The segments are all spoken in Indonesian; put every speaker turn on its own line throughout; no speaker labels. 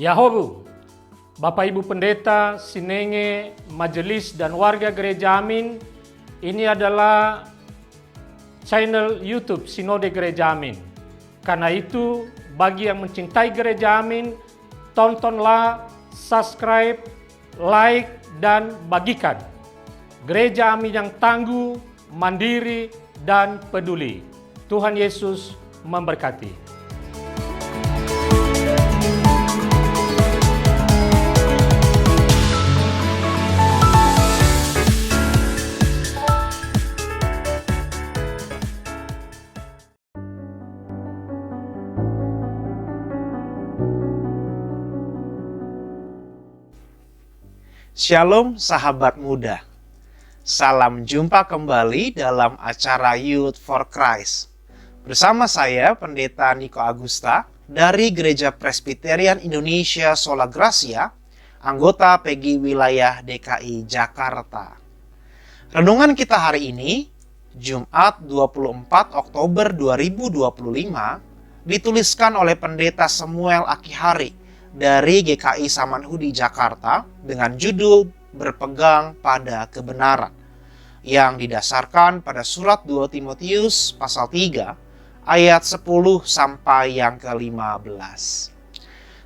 Yahobu, Bapak Ibu Pendeta, Sinenge, Majelis dan warga Gereja Amin, ini adalah channel YouTube Sinode Gereja Amin. Karena itu, bagi yang mencintai Gereja Amin, tontonlah, subscribe, like, dan bagikan. Gereja Amin yang tangguh, mandiri, dan peduli. Tuhan Yesus memberkati.
Shalom sahabat muda. Salam jumpa kembali dalam acara Youth for Christ. Bersama saya Pendeta Niko Agusta dari Gereja Presbyterian Indonesia Sola Gracia, anggota PEGI wilayah DKI Jakarta. Renungan kita hari ini, Jumat 24 Oktober 2025, dituliskan oleh Pendeta Samuel Akihari dari GKI Samanhudi Jakarta dengan judul Berpegang pada Kebenaran, yang didasarkan pada surat 2 Timotius pasal 3 ayat 10 sampai yang ke-15.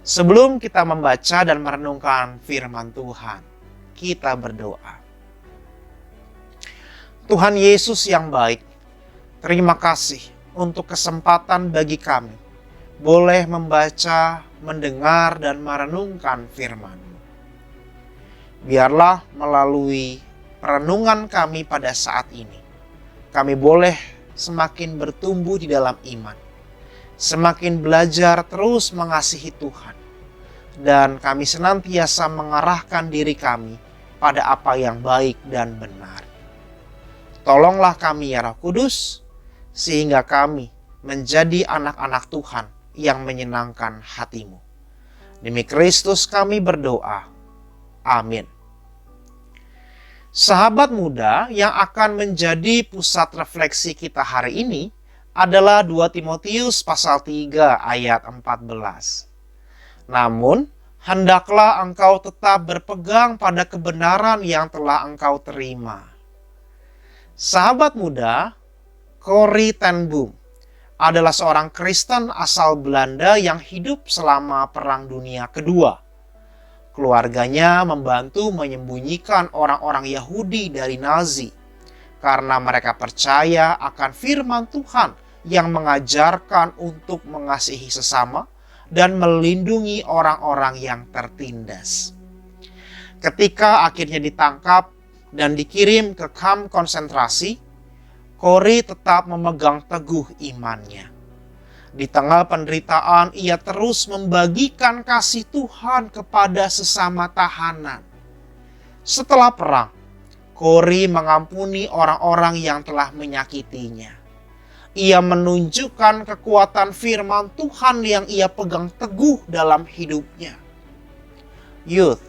Sebelum kita membaca dan merenungkan firman Tuhan, kita berdoa. Tuhan Yesus yang baik, terima kasih untuk kesempatan bagi kami boleh membaca, mendengar, dan merenungkan firman-Mu. Biarlah melalui perenungan kami pada saat ini, kami boleh semakin bertumbuh di dalam iman, semakin belajar terus mengasihi Tuhan, dan kami senantiasa mengarahkan diri kami pada apa yang baik dan benar. Tolonglah kami ya Roh Kudus, sehingga kami menjadi anak-anak Tuhan yang menyenangkan hati-Mu. Demi Kristus kami berdoa. Amin. Sahabat muda, yang akan menjadi pusat refleksi kita hari ini adalah 2 Timotius pasal 3 ayat 14. Namun, hendaklah engkau tetap berpegang pada kebenaran yang telah engkau terima. Sahabat muda, Corrie ten Boom adalah seorang Kristen asal Belanda yang hidup selama Perang Dunia Kedua. Keluarganya membantu menyembunyikan orang-orang Yahudi dari Nazi karena mereka percaya akan firman Tuhan yang mengajarkan untuk mengasihi sesama dan melindungi orang-orang yang tertindas. Ketika akhirnya ditangkap dan dikirim ke kamp konsentrasi, Corrie tetap memegang teguh imannya. Di tengah penderitaan, ia terus membagikan kasih Tuhan kepada sesama tahanan. Setelah perang, Corrie mengampuni orang-orang yang telah menyakitinya. Ia menunjukkan kekuatan firman Tuhan yang ia pegang teguh dalam hidupnya. Youth,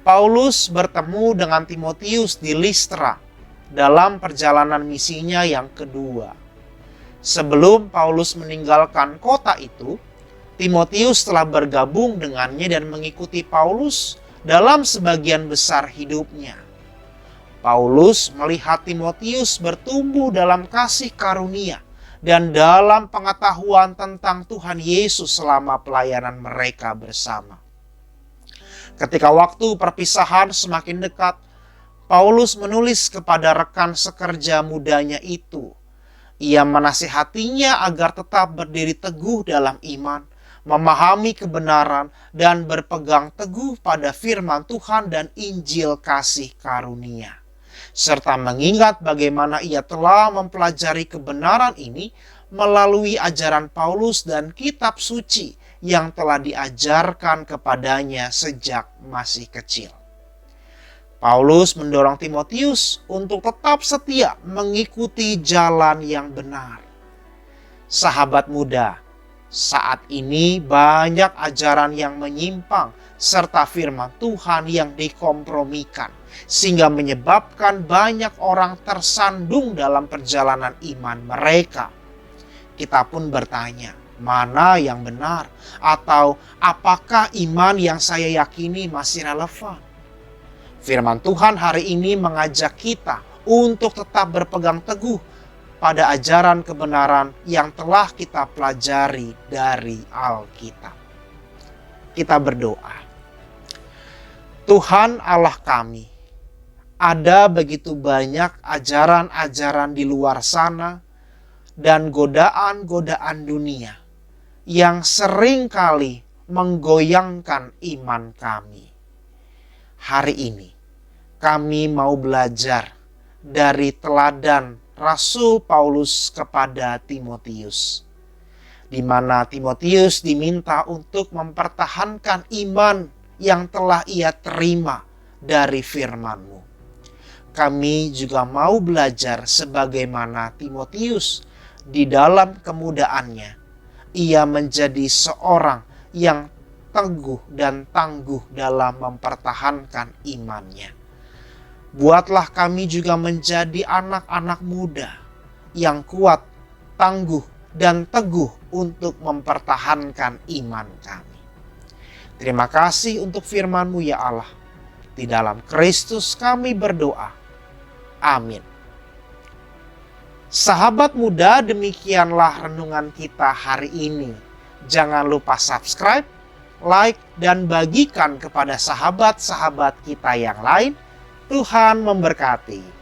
Paulus bertemu dengan Timotius di Listra dalam perjalanan misinya yang kedua. Sebelum Paulus meninggalkan kota itu, Timotius telah bergabung dengannya dan mengikuti Paulus dalam sebagian besar hidupnya. Paulus melihat Timotius bertumbuh dalam kasih karunia dan dalam pengetahuan tentang Tuhan Yesus selama pelayanan mereka bersama. Ketika waktu perpisahan semakin dekat, Paulus menulis kepada rekan sekerja mudanya itu. Ia menasihatinya agar tetap berdiri teguh dalam iman, memahami kebenaran, dan berpegang teguh pada firman Tuhan dan Injil kasih karunia. Serta mengingat bagaimana ia telah mempelajari kebenaran ini melalui ajaran Paulus dan kitab suci yang telah diajarkan kepadanya sejak masih kecil. Paulus mendorong Timotius untuk tetap setia mengikuti jalan yang benar. Sahabat muda, saat ini banyak ajaran yang menyimpang serta firman Tuhan yang dikompromikan, sehingga menyebabkan banyak orang tersandung dalam perjalanan iman mereka. Kita pun bertanya, mana yang benar, atau apakah iman yang saya yakini masih relevan. Firman Tuhan hari ini mengajak kita untuk tetap berpegang teguh pada ajaran kebenaran yang telah kita pelajari dari Alkitab. Kita berdoa. Tuhan Allah kami, ada begitu banyak ajaran-ajaran di luar sana dan godaan-godaan dunia yang seringkali menggoyangkan iman kami. Hari ini kami mau belajar dari teladan Rasul Paulus kepada Timotius, di mana Timotius diminta untuk mempertahankan iman yang telah ia terima dari firman-Mu. Kami juga mau belajar sebagaimana Timotius di dalam kemudaannya. Ia menjadi seorang yang teguh dan tangguh dalam mempertahankan imannya. Buatlah kami juga menjadi anak-anak muda yang kuat, tangguh, dan teguh untuk mempertahankan iman kami. Terima kasih untuk firman-Mu ya Allah. Di dalam Kristus kami berdoa. Amin. Sahabat muda, demikianlah renungan kita hari ini. Jangan lupa subscribe, like, dan bagikan kepada sahabat-sahabat kita yang lain. Tuhan memberkati.